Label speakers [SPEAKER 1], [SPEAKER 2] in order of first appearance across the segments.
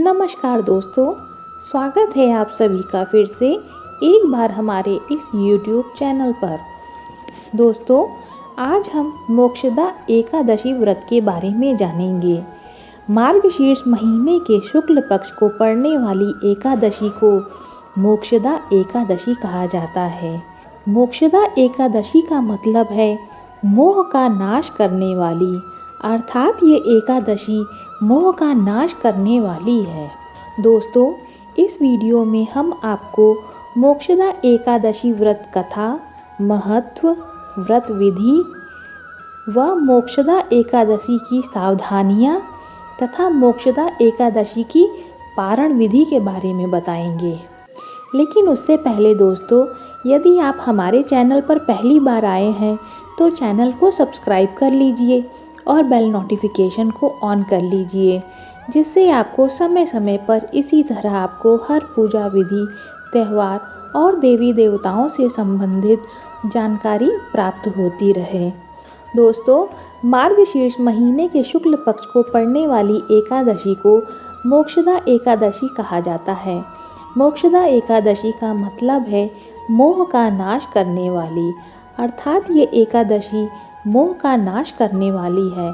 [SPEAKER 1] नमस्कार दोस्तों, स्वागत है आप सभी का फिर से एक बार हमारे इस YouTube चैनल पर। दोस्तों, आज हम मोक्षदा एकादशी व्रत के बारे में जानेंगे। मार्गशीर्ष महीने के शुक्ल पक्ष को पड़ने वाली एकादशी को मोक्षदा एकादशी कहा जाता है। मोक्षदा एकादशी का मतलब है मोह का नाश करने वाली, अर्थात ये एकादशी मोह का नाश करने वाली है। दोस्तों, इस वीडियो में हम आपको मोक्षदा एकादशी व्रत कथा, महत्व, व्रत विधि व मोक्षदा एकादशी की सावधानियाँ तथा मोक्षदा एकादशी की पारण विधि के बारे में बताएंगे। लेकिन उससे पहले दोस्तों, यदि आप हमारे चैनल पर पहली बार आए हैं तो चैनल को सब्सक्राइब कर लीजिए और बेल नोटिफिकेशन को ऑन कर लीजिए, जिससे आपको समय समय पर इसी तरह आपको हर पूजा विधि, त्यौहार और देवी देवताओं से संबंधित जानकारी प्राप्त होती रहे। दोस्तों, मार्गशीर्ष महीने के शुक्ल पक्ष को पड़ने वाली एकादशी को मोक्षदा एकादशी कहा जाता है। मोक्षदा एकादशी का मतलब है मोह का नाश करने वाली, अर्थात ये एकादशी मोह का नाश करने वाली है।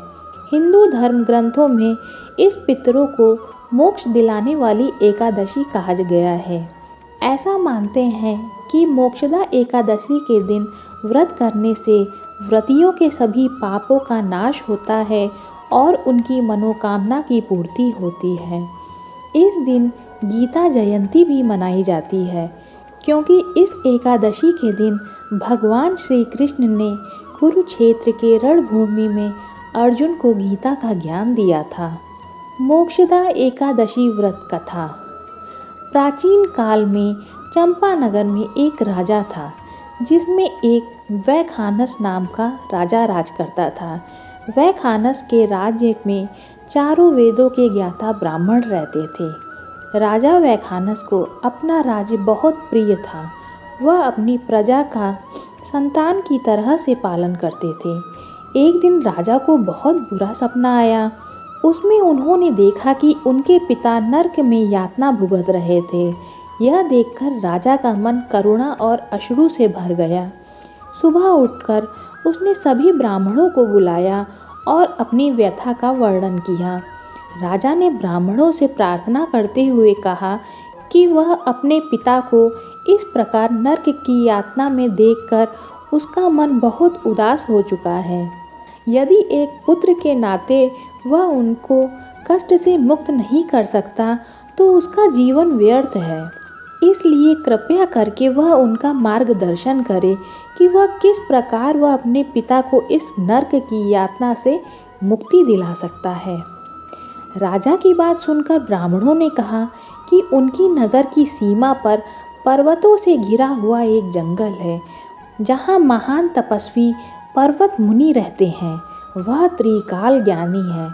[SPEAKER 1] हिंदू धर्म ग्रंथों में इस पितरों को मोक्ष दिलाने वाली एकादशी कहा गया है। ऐसा मानते हैं कि मोक्षदा एकादशी के दिन व्रत करने से व्रतियों के सभी पापों का नाश होता है और उनकी मनोकामना की पूर्ति होती है। इस दिन गीता जयंती भी मनाई जाती है, क्योंकि इस एकादशी के दिन भगवान श्री कृष्ण ने कुरुक्षेत्र के रणभूमि में अर्जुन को गीता का ज्ञान दिया था। मोक्षदा एकादशी व्रत कथा। प्राचीन काल में चंपानगर में एक राजा था, जिसमें एक वैखानस नाम का राजा राज करता था। वैखानस के राज्य में चारों वेदों के ज्ञाता ब्राह्मण रहते थे। राजा वैखानस को अपना राज्य बहुत प्रिय था। वह अपनी प्रजा का संतान की तरह से पालन करते थे। एक दिन राजा को बहुत बुरा सपना आया। उसमें उन्होंने देखा कि उनके पिता नरक में यातना भुगत रहे थे। यह देखकर राजा का मन करुणा और अश्रु से भर गया। सुबह उठकर उसने सभी ब्राह्मणों को बुलाया और अपनी व्यथा का वर्णन किया। राजा ने ब्राह्मणों से प्रार्थना करते हुए कहा कि वह अपने पिता को इस प्रकार नरक की यातना में देखकर उसका मन बहुत उदास हो चुका है। यदि एक पुत्र के नाते वह उनको कष्ट से मुक्त नहीं कर सकता तो उसका जीवन व्यर्थ है। इसलिए कृपया करके वह उनका मार्गदर्शन करे कि वह किस प्रकार वह अपने पिता को इस नरक की यातना से मुक्ति दिला सकता है। राजा की बात सुनकर ब्राह्मणों ने कहा कि उनकी नगर की सीमा पर पर्वतों से घिरा हुआ एक जंगल है, जहाँ महान तपस्वी पर्वत मुनि रहते हैं। वह त्रिकाल ज्ञानी है।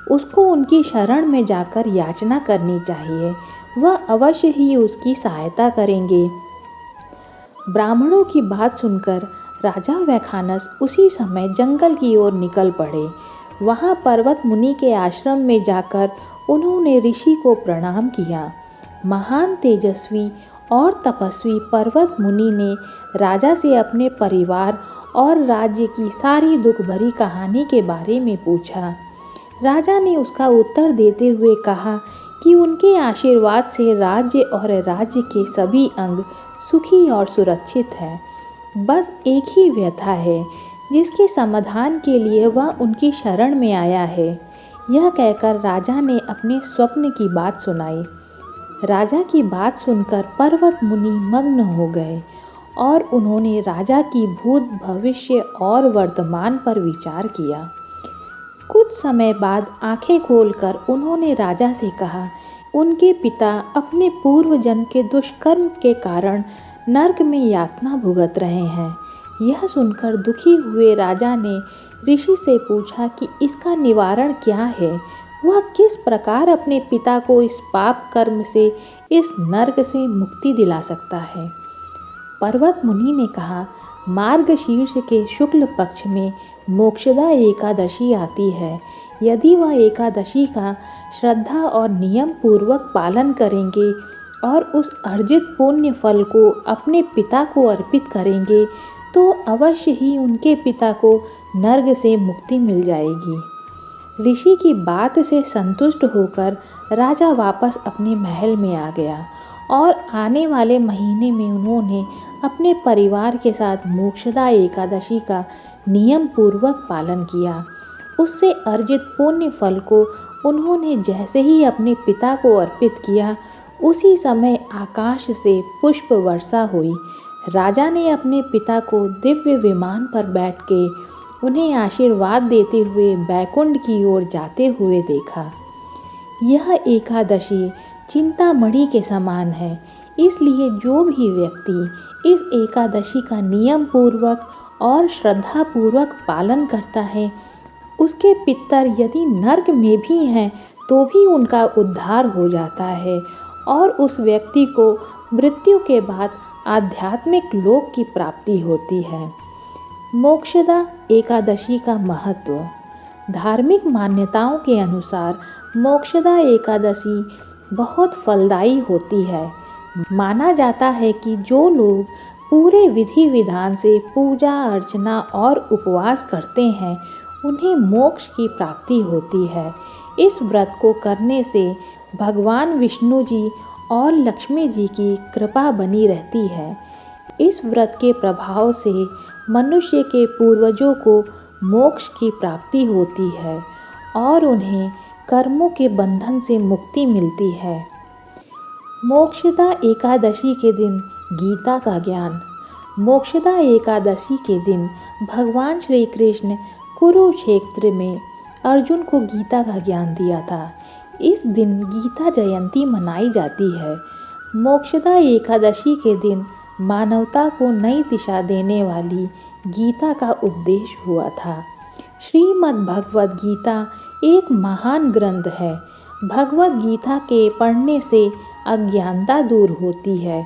[SPEAKER 1] उसको उनकी शरण में जाकर याचना करनी चाहिए। वह अवश्य ही उसकी सहायता करेंगे। ब्राह्मणों की बात सुनकर राजा वैखानस उसी समय जंगल की ओर निकल पड़े। वहाँ पर्वत मुनि के आश्रम में जाकर उन्होंने ऋषि को प्रणाम किया। महान तेजस्वी और तपस्वी पर्वत मुनि ने राजा से अपने परिवार और राज्य की सारी दुख भरी कहानी के बारे में पूछा। राजा ने उसका उत्तर देते हुए कहा कि उनके आशीर्वाद से राज्य और राज्य के सभी अंग सुखी और सुरक्षित हैं। बस एक ही व्यथा है, जिसके समाधान के लिए वह उनकी शरण में आया है। यह कहकर राजा ने अपने स्वप्न की बात सुनाई। राजा की बात सुनकर पर्वत मुनि मग्न हो गए और उन्होंने राजा की भूत, भविष्य और वर्तमान पर विचार किया। कुछ समय बाद आंखें खोलकर उन्होंने राजा से कहा, उनके पिता अपने पूर्व जन्म के दुष्कर्म के कारण नरक में यातना भुगत रहे हैं। यह सुनकर दुखी हुए राजा ने ऋषि से पूछा कि इसका निवारण क्या है। वह किस प्रकार अपने पिता को इस पाप कर्म से, इस नरक से मुक्ति दिला सकता है। पर्वत मुनि ने कहा, मार्गशीर्ष के शुक्ल पक्ष में मोक्षदा एकादशी आती है। यदि वह एकादशी का श्रद्धा और नियम पूर्वक पालन करेंगे और उस अर्जित पुण्य फल को अपने पिता को अर्पित करेंगे तो अवश्य ही उनके पिता को नर्क से मुक्ति मिल जाएगी। ऋषि की बात से संतुष्ट होकर राजा वापस अपने महल में आ गया और आने वाले महीने में उन्होंने अपने परिवार के साथ मोक्षदा एकादशी का नियम पूर्वक पालन किया। उससे अर्जित पुण्य फल को उन्होंने जैसे ही अपने पिता को अर्पित किया, उसी समय आकाश से पुष्प वर्षा हुई। राजा ने अपने पिता को दिव्य विमान पर बैठ के उन्हें आशीर्वाद देते हुए बैकुंठ की ओर जाते हुए देखा। यह एकादशी चिंतामणि के समान है, इसलिए जो भी व्यक्ति इस एकादशी का नियम पूर्वक और श्रद्धा पूर्वक पालन करता है, उसके पितर यदि नर्क में भी हैं तो भी उनका उद्धार हो जाता है और उस व्यक्ति को मृत्यु के बाद आध्यात्मिक लोक की प्राप्ति होती है। मोक्षदा एकादशी का महत्व। धार्मिक मान्यताओं के अनुसार मोक्षदा एकादशी बहुत फलदायी होती है। माना जाता है कि जो लोग पूरे विधि विधान से पूजा अर्चना और उपवास करते हैं, उन्हें मोक्ष की प्राप्ति होती है। इस व्रत को करने से भगवान विष्णु जी और लक्ष्मी जी की कृपा बनी रहती है। इस व्रत के प्रभाव से मनुष्य के पूर्वजों को मोक्ष की प्राप्ति होती है और उन्हें कर्मों के बंधन से मुक्ति मिलती है। मोक्षदा एकादशी के दिन गीता का ज्ञान। मोक्षदा एकादशी के दिन भगवान श्री कृष्ण कुरुक्षेत्र में अर्जुन को गीता का ज्ञान दिया था। इस दिन गीता जयंती मनाई जाती है। मोक्षदा एकादशी के दिन मानवता को नई दिशा देने वाली गीता का उपदेश हुआ था। श्रीमद् भगवद गीता एक महान ग्रंथ है। भगवद गीता के पढ़ने से अज्ञानता दूर होती है।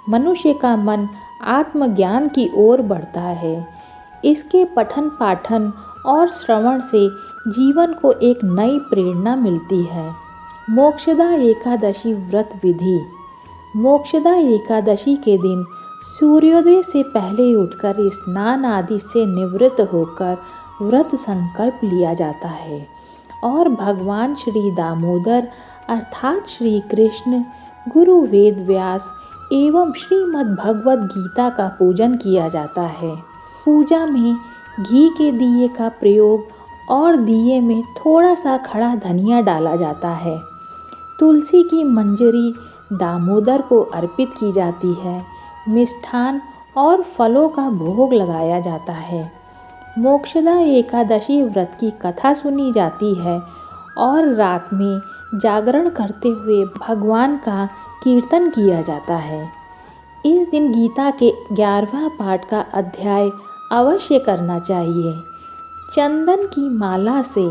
[SPEAKER 1] मनुष्य का मन आत्मज्ञान की ओर बढ़ता है। इसके पठन पाठन और श्रवण से जीवन को एक नई प्रेरणा मिलती है। मोक्षदा एकादशी व्रत विधि। मोक्षदा एकादशी के दिन सूर्योदय से पहले उठकर स्नान आदि से निवृत्त होकर व्रत संकल्प लिया जाता है और भगवान श्री दामोदर अर्थात श्री कृष्ण, गुरु वेद व्यास एवं श्रीमद् भगवद गीता का पूजन किया जाता है। पूजा में घी के दिए का प्रयोग और दिए में थोड़ा सा खड़ा धनिया डाला जाता है। तुलसी की मंजरी दामोदर को अर्पित की जाती है। मिष्ठान और फलों का भोग लगाया जाता है। मोक्षदा एकादशी व्रत की कथा सुनी जाती है और रात में जागरण करते हुए भगवान का कीर्तन किया जाता है। इस दिन गीता के 11वां पाठ का अध्याय अवश्य करना चाहिए। चंदन की माला से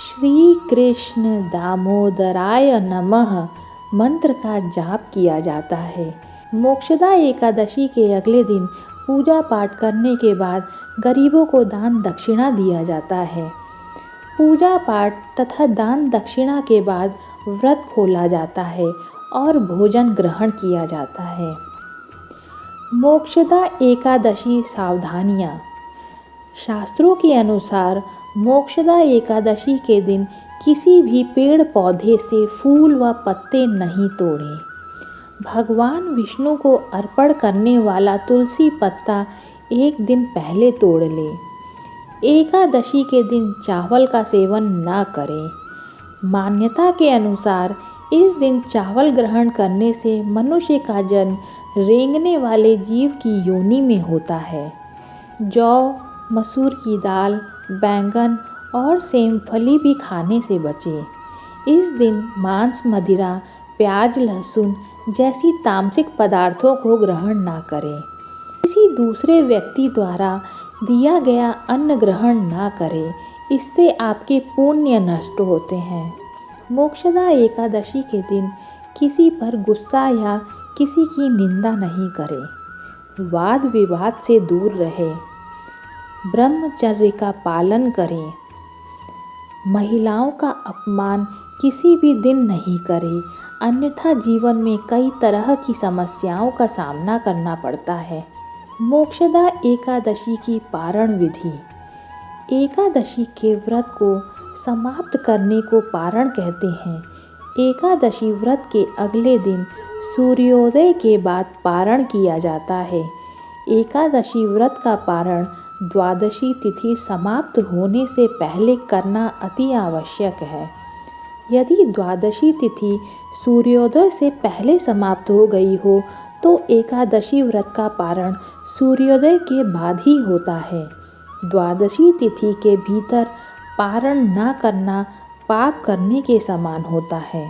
[SPEAKER 1] श्री कृष्ण दामोदराय नमः मंत्र का जाप किया जाता है। मोक्षदा एकादशी के अगले दिन पूजा पाठ करने के बाद गरीबों को दान दक्षिणा दिया जाता है। पूजा पाठ तथा दान दक्षिणा के बाद व्रत खोला जाता है और भोजन ग्रहण किया जाता है। मोक्षदा एकादशी सावधानियाँ। शास्त्रों के अनुसार मोक्षदा एकादशी के दिन किसी भी पेड़ पौधे से फूल व पत्ते नहीं तोड़ें। भगवान विष्णु को अर्पण करने वाला तुलसी पत्ता एक दिन पहले तोड़ ले। एकादशी के दिन चावल का सेवन न करें। मान्यता के अनुसार इस दिन चावल ग्रहण करने से मनुष्य का जन्म रेंगने वाले जीव की योनि में होता है। जौ, मसूर की दाल, बैंगन और सेमफली भी खाने से बचें। इस दिन मांस, मदिरा, प्याज, लहसुन जैसी तामसिक पदार्थों को ग्रहण ना करें। किसी दूसरे व्यक्ति द्वारा दिया गया अन्न ग्रहण ना करें, इससे आपके पुण्य नष्ट होते हैं। मोक्षदा एकादशी के दिन किसी पर गुस्सा या किसी की निंदा नहीं करें। वाद विवाद से दूर रहें। ब्रह्मचर्य का पालन करें। महिलाओं का अपमान किसी भी दिन नहीं करें, अन्यथा जीवन में कई तरह की समस्याओं का सामना करना पड़ता है। मोक्षदा एकादशी की पारण विधि। एकादशी के व्रत को समाप्त करने को पारण कहते हैं। एकादशी व्रत के अगले दिन सूर्योदय के बाद पारण किया जाता है। एकादशी व्रत का पारण द्वादशी तिथि समाप्त होने से पहले करना अति आवश्यक है। यदि द्वादशी तिथि सूर्योदय से पहले समाप्त हो गई हो तो एकादशी व्रत का पारण सूर्योदय के बाद ही होता है। द्वादशी तिथि के भीतर पारण न करना पाप करने के समान होता है।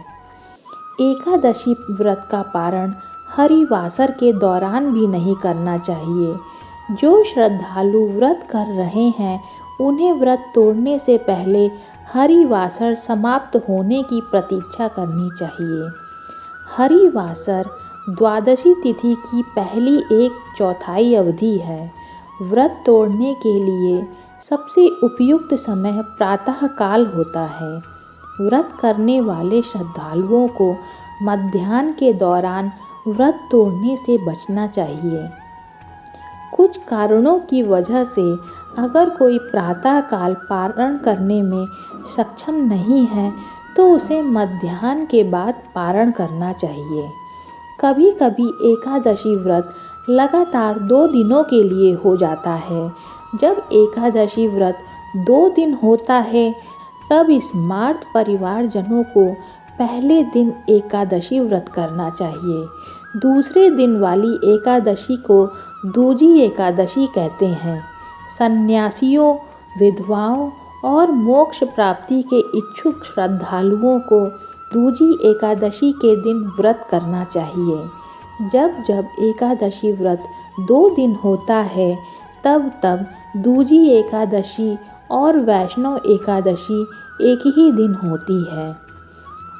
[SPEAKER 1] एकादशी व्रत का पारण हरिवासर के दौरान भी नहीं करना चाहिए। जो श्रद्धालु व्रत कर रहे हैं उन्हें व्रत तोड़ने से पहले हरिवासर समाप्त होने की प्रतीक्षा करनी चाहिए। हरिवासर द्वादशी तिथि की पहली 1/4 अवधि है। व्रत तोड़ने के लिए सबसे उपयुक्त समय प्रातः काल होता है। व्रत करने वाले श्रद्धालुओं को मध्याह्न के दौरान व्रत तोड़ने से बचना चाहिए। कुछ कारणों की वजह से अगर कोई प्रातः काल पारण करने में सक्षम नहीं है तो उसे मध्याह्न के बाद पारण करना चाहिए। कभी कभी एकादशी व्रत लगातार 2 दिनों के लिए हो जाता है। जब एकादशी व्रत 2 दिन होता है तब स्मार्त परिवारजनों को पहले दिन एकादशी व्रत करना चाहिए। दूसरे दिन वाली एकादशी को दूजी एकादशी कहते हैं। सन्यासियों, विधवाओं और मोक्ष प्राप्ति के इच्छुक श्रद्धालुओं को दूजी एकादशी के दिन व्रत करना चाहिए। जब जब एकादशी व्रत 2 दिन होता है तब तब दूजी एकादशी और वैष्णव एकादशी एक ही दिन होती है।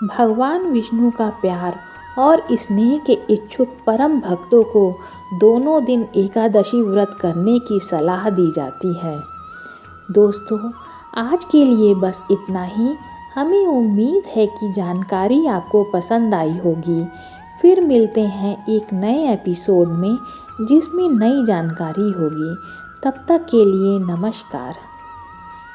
[SPEAKER 1] भगवान विष्णु का प्यार और स्नेह के इच्छुक परम भक्तों को दोनों दिन एकादशी व्रत करने की सलाह दी जाती है। दोस्तों, आज के लिए बस इतना ही। हमें उम्मीद है कि जानकारी आपको पसंद आई होगी। फिर मिलते हैं एक नए एपिसोड में जिसमें नई जानकारी होगी। तब तक के लिए नमस्कार।